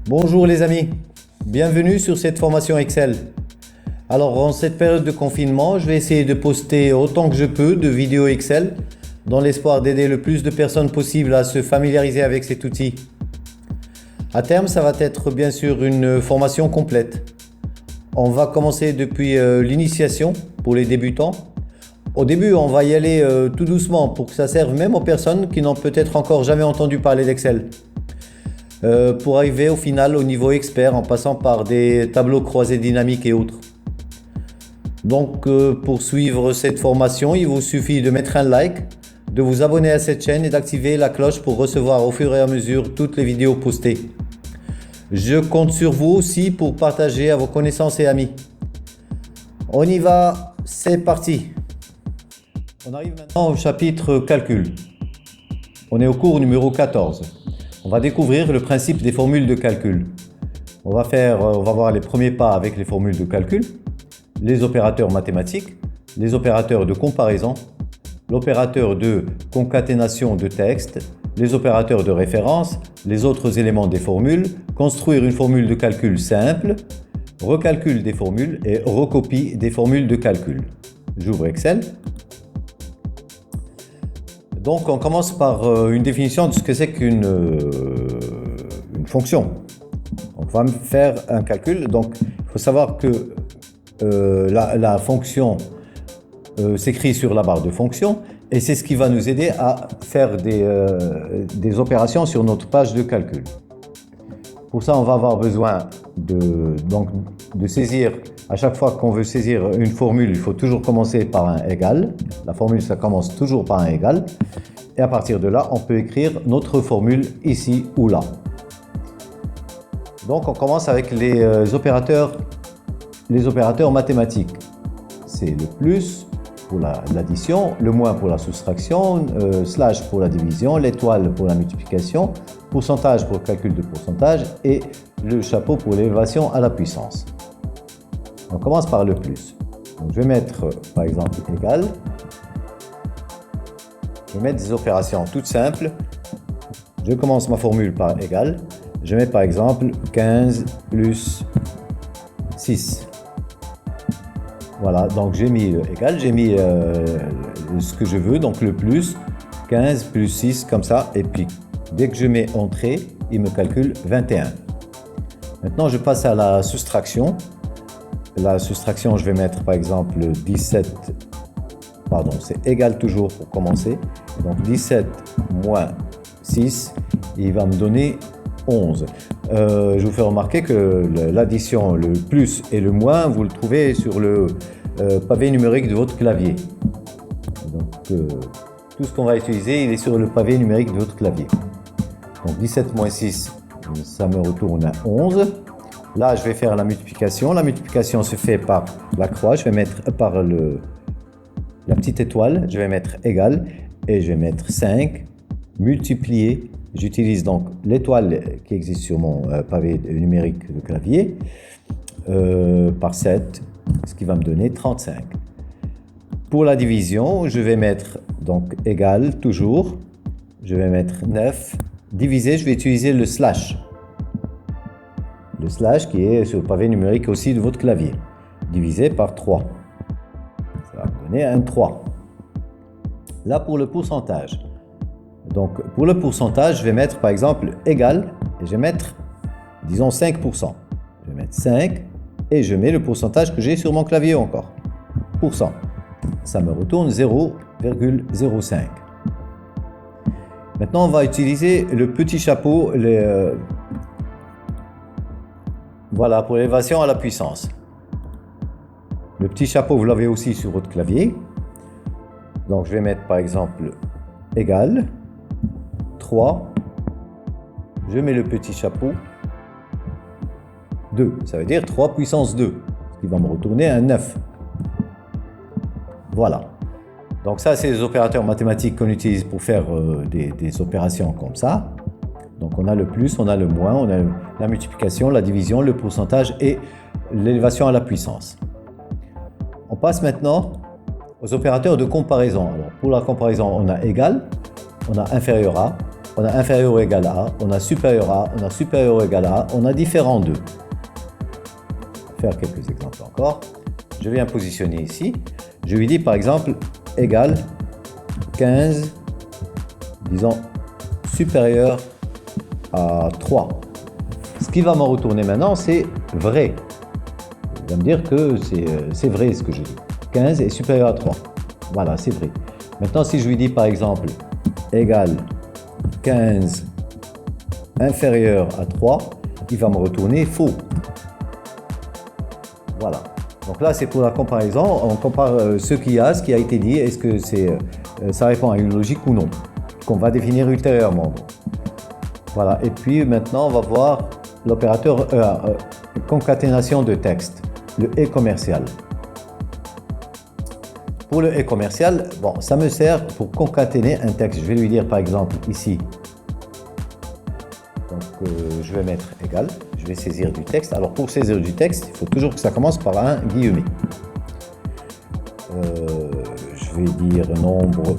Bonjour les amis, bienvenue sur cette formation Excel. Alors en cette période de confinement, je vais essayer de poster autant que je peux de vidéos Excel dans l'espoir d'aider le plus de personnes possible à se familiariser avec cet outil. À terme, ça va être bien sûr une formation complète. On va commencer depuis l'initiation pour les débutants. Au début, on va y aller tout doucement pour que ça serve même aux personnes qui n'ont peut-être encore jamais entendu parler d'Excel. Pour arriver au final au niveau expert en passant par des tableaux croisés dynamiques et autres. Donc pour suivre cette formation, il vous suffit de mettre un like, de vous abonner à cette chaîne et d'activer la cloche pour recevoir au fur et à mesure toutes les vidéos postées. Je compte sur vous aussi pour partager à vos connaissances et amis. On y va, c'est parti. On arrive maintenant au chapitre calcul. On est au cours numéro 14. On va découvrir le principe des formules de calcul. On va voir les premiers pas avec les formules de calcul, les opérateurs mathématiques, les opérateurs de comparaison, l'opérateur de concaténation de texte, les opérateurs de référence, les autres éléments des formules, construire une formule de calcul simple, recalcul des formules et recopie des formules de calcul. J'ouvre Excel. Donc on commence par une définition de ce que c'est qu'une fonction. On va faire un calcul. Donc il faut savoir que la fonction s'écrit sur la barre de fonction et c'est ce qui va nous aider à faire des opérations sur notre page de calcul. Pour ça, on va avoir besoin de saisir, à chaque fois qu'on veut saisir une formule, il faut toujours commencer par un égal. La formule, ça commence toujours par un égal. Et à partir de là, on peut écrire notre formule ici ou là. Donc, on commence avec les opérateurs mathématiques. C'est le plus pour l'addition, le moins pour la soustraction, slash pour la division, l'étoile pour la multiplication, pourcentage pour le calcul de pourcentage et le chapeau pour l'élévation à la puissance. On commence par le plus. Donc, je vais mettre par exemple égal. Je vais mettre des opérations toutes simples. Je commence ma formule par égal. Je mets par exemple 15 plus 6. Voilà, donc j'ai mis égal, j'ai mis ce que je veux, donc le plus, 15 plus 6 comme ça. Et puis dès que je mets entrée, il me calcule 21. Maintenant, je passe à la soustraction. La soustraction, je vais mettre par exemple 17, pardon, c'est égal toujours pour commencer. Donc 17 moins 6, il va me donner 11. Je vous fais remarquer que l'addition, le plus et le moins, vous le trouvez sur le pavé numérique de votre clavier. Donc tout ce qu'on va utiliser, il est sur le pavé numérique de votre clavier. Donc 17 moins 6, ça me retourne à 11. Là, je vais faire la multiplication. La multiplication se fait par la croix. Je vais mettre par la petite étoile. Je vais mettre égal et je vais mettre 5 multiplié. J'utilise donc l'étoile qui existe sur mon pavé numérique de clavier par 7, ce qui va me donner 35. Pour la division, je vais mettre donc égal toujours. Je vais mettre 9 divisé. Je vais utiliser le slash. Le slash qui est sur le pavé numérique aussi de votre clavier, divisé par 3. Ça va me donner un 3. Là, pour le pourcentage. Donc, pour le pourcentage, je vais mettre par exemple égal, et je vais mettre, disons, 5%. Je vais mettre 5, et je mets le pourcentage que j'ai sur mon clavier encore. Pourcent. Ça me retourne 0,05. Maintenant, on va utiliser le petit chapeau, voilà, pour l'élévation à la puissance. Le petit chapeau, vous l'avez aussi sur votre clavier. Donc, je vais mettre par exemple égal 3. Je mets le petit chapeau 2. Ça veut dire 3 puissance 2, ce qui va me retourner un 9. Voilà. Donc ça, c'est les opérateurs mathématiques qu'on utilise pour faire des opérations comme ça. Donc on a le plus, on a le moins, on a la multiplication, la division, le pourcentage et l'élévation à la puissance. On passe maintenant aux opérateurs de comparaison. Alors, pour la comparaison, on a égal, on a inférieur à, on a inférieur ou égal à, on a supérieur à, on a supérieur ou égal à, on a différent de. Je vais faire quelques exemples encore. Je viens positionner ici. Je lui dis par exemple égal 15, disons supérieur à 3. Ce qui va me retourner maintenant, c'est vrai. Il va me dire que c'est vrai ce que je dis. 15 est supérieur à 3. Voilà, c'est vrai. Maintenant, si je lui dis par exemple égal 15 inférieur à 3, il va me retourner faux. Voilà. Donc là, c'est pour la comparaison. On compare ce qu'il y a, ce qui a été dit. Est-ce que ça répond à une logique ou non, qu'on va définir ultérieurement. Voilà. Et puis maintenant, on va voir l'opérateur concaténation de texte, le et commercial. Pour le et commercial, bon, ça me sert pour concaténer un texte. Je vais lui dire par exemple ici, donc je vais mettre égal, je vais saisir du texte. Alors pour saisir du texte, il faut toujours que ça commence par un guillemet. Je vais dire nombre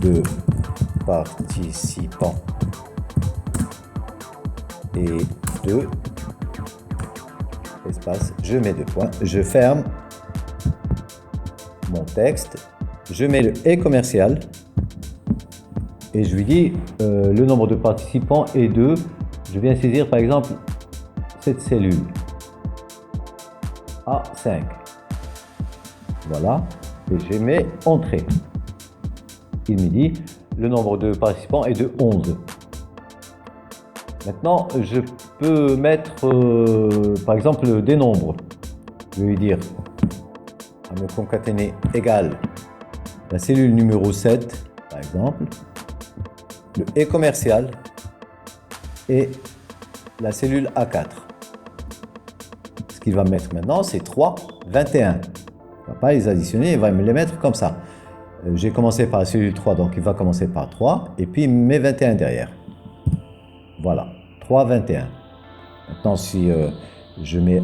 de participants et 2 espace, je mets 2 points, je ferme mon texte, je mets le et commercial et je lui dis le nombre de participants est 2. Je viens saisir par exemple cette cellule A5. Voilà, et je mets entrée. Il me dit le nombre de participants est de 11. Maintenant, je peux mettre par exemple des nombres. Je vais lui dire à me concaténer égal la cellule numéro 7, par exemple, le et commercial et la cellule A4. Ce qu'il va mettre maintenant, c'est 3, 21. Il ne va pas les additionner, il va me les mettre comme ça. J'ai commencé par la cellule 3, donc il va commencer par 3, et puis il me met 21 derrière. Voilà, 3, 21. Maintenant, si je mets,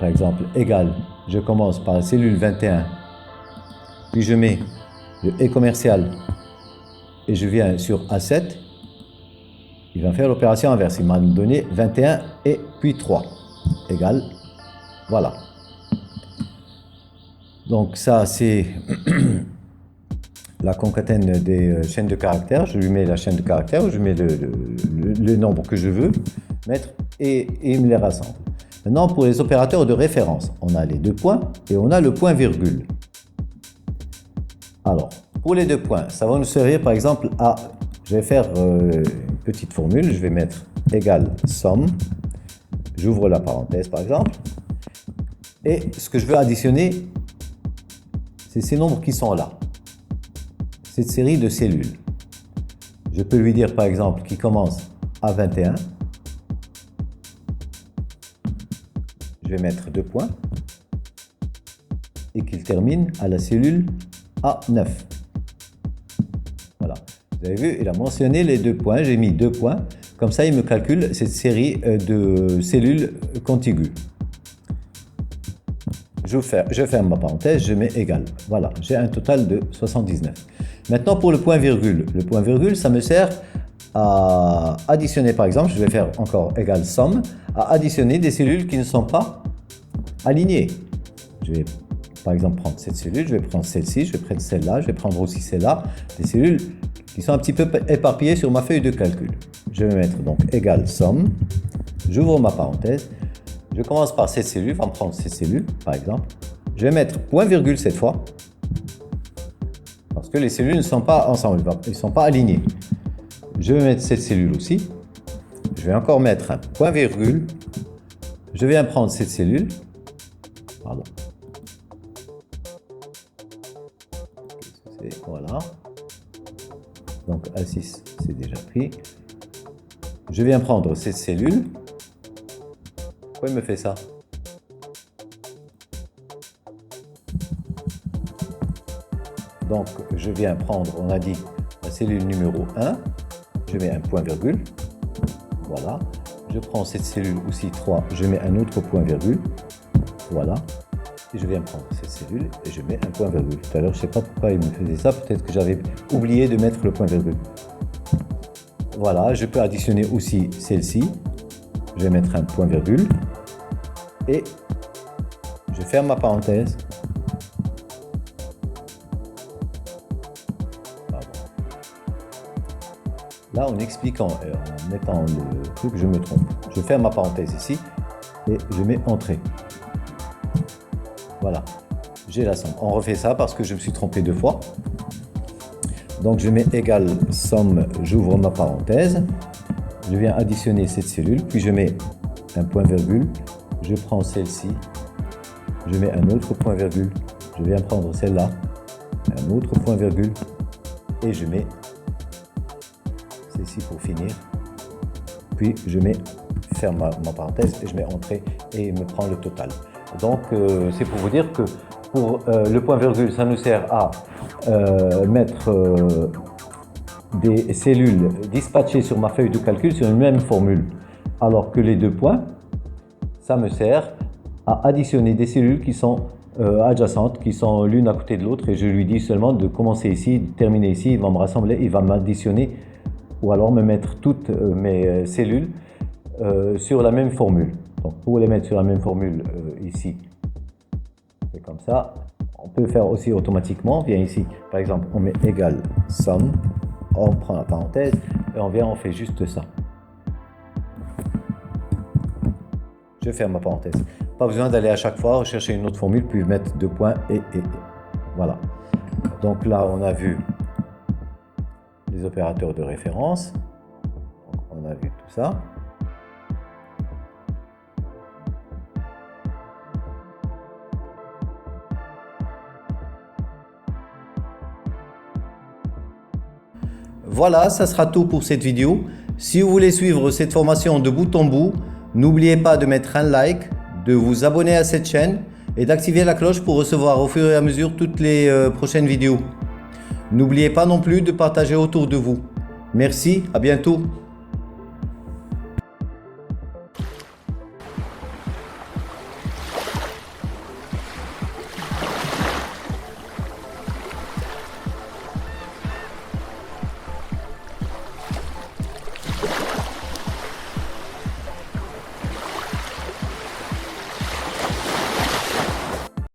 par exemple, égal, je commence par la cellule 21, puis je mets le et commercial, et je viens sur A7, il va faire l'opération inverse. Il m'a donné 21 et puis 3, égal, voilà. Donc ça, c'est la concaténe des chaînes de caractères. Je lui mets la chaîne de caractères, je mets le nombre que je veux mettre et il me les rassemble. Maintenant, pour les opérateurs de référence, on a les 2 points et on a le point virgule. Alors, pour les 2 points, ça va nous servir par exemple à... Je vais faire une petite formule, je vais mettre égal somme, j'ouvre la parenthèse par exemple, et ce que je veux additionner, c'est ces nombres qui sont là, cette série de cellules. Je peux lui dire par exemple qu'il commence à 21, je vais mettre 2 points, et qu'il termine à la cellule A9. Voilà. Vous avez vu, il a mentionné les 2 points, j'ai mis 2 points, comme ça il me calcule cette série de cellules contiguës. Je ferme ma parenthèse, je mets égal. Voilà, j'ai un total de 79. Maintenant pour le point virgule. Le point virgule, ça me sert à additionner, par exemple, je vais faire encore égal somme, à additionner des cellules qui ne sont pas alignées. Je vais par exemple prendre cette cellule, je vais prendre celle-ci, je vais prendre celle-là, je vais prendre aussi celle-là, des cellules qui sont un petit peu éparpillées sur ma feuille de calcul. Je vais mettre donc égal somme, j'ouvre ma parenthèse, je commence par cette cellule, on va prendre cette cellule par exemple, je vais mettre point virgule cette fois, parce que les cellules ne sont pas ensemble, ils ne sont pas alignées. Je vais mettre cette cellule aussi, je vais encore mettre un point virgule, je viens prendre cette cellule, pardon. Voilà. Donc A6, c'est déjà pris. Je viens prendre cette cellule. Pourquoi il me fait ça? Donc je viens prendre, on a dit, la cellule numéro 1. Je mets un point virgule. Voilà. Je prends cette cellule aussi 3. Je mets un autre point virgule. Voilà. Et je viens prendre cette cellule et je mets un point virgule. Tout à l'heure, je ne sais pas pourquoi il me faisait ça. Peut-être que j'avais oublié de mettre le point virgule. Voilà, je peux additionner aussi celle-ci. Je vais mettre un point virgule. Et je ferme ma parenthèse. Là, en expliquant et en mettant le truc, je me trompe. Je ferme ma parenthèse ici et je mets entrée. Voilà, j'ai la somme. On refait ça parce que je me suis trompé 2 fois. Donc je mets égal somme, j'ouvre ma parenthèse. Je viens additionner cette cellule, puis je mets un point virgule. Je prends celle-ci, je mets un autre point virgule. Je viens prendre celle-là, un autre point virgule. Et je mets celle-ci pour finir. Puis je mets, ferme ma parenthèse et je mets entrée et il me prend le total. Donc c'est pour vous dire que pour le point virgule, ça nous sert à mettre des cellules dispatchées sur ma feuille de calcul sur une même formule. Alors que les 2 points, ça me sert à additionner des cellules qui sont adjacentes, qui sont l'une à côté de l'autre, et je lui dis seulement de commencer ici, de terminer ici, il va me rassembler, il va m'additionner, ou alors me mettre toutes mes cellules sur la même formule. Donc pour les mettre sur la même formule ici, c'est comme ça. On peut le faire aussi automatiquement. On vient ici, par exemple, on met égal somme, on prend la parenthèse et on vient, on fait juste ça. Je ferme ma parenthèse. Pas besoin d'aller à chaque fois rechercher une autre formule, puis mettre 2 points et. Voilà. Donc là, on a vu les opérateurs de référence. Donc, on a vu tout ça. Voilà, ça sera tout pour cette vidéo. Si vous voulez suivre cette formation de bout en bout, n'oubliez pas de mettre un like, de vous abonner à cette chaîne et d'activer la cloche pour recevoir au fur et à mesure toutes les prochaines vidéos. N'oubliez pas non plus de partager autour de vous. Merci, à bientôt.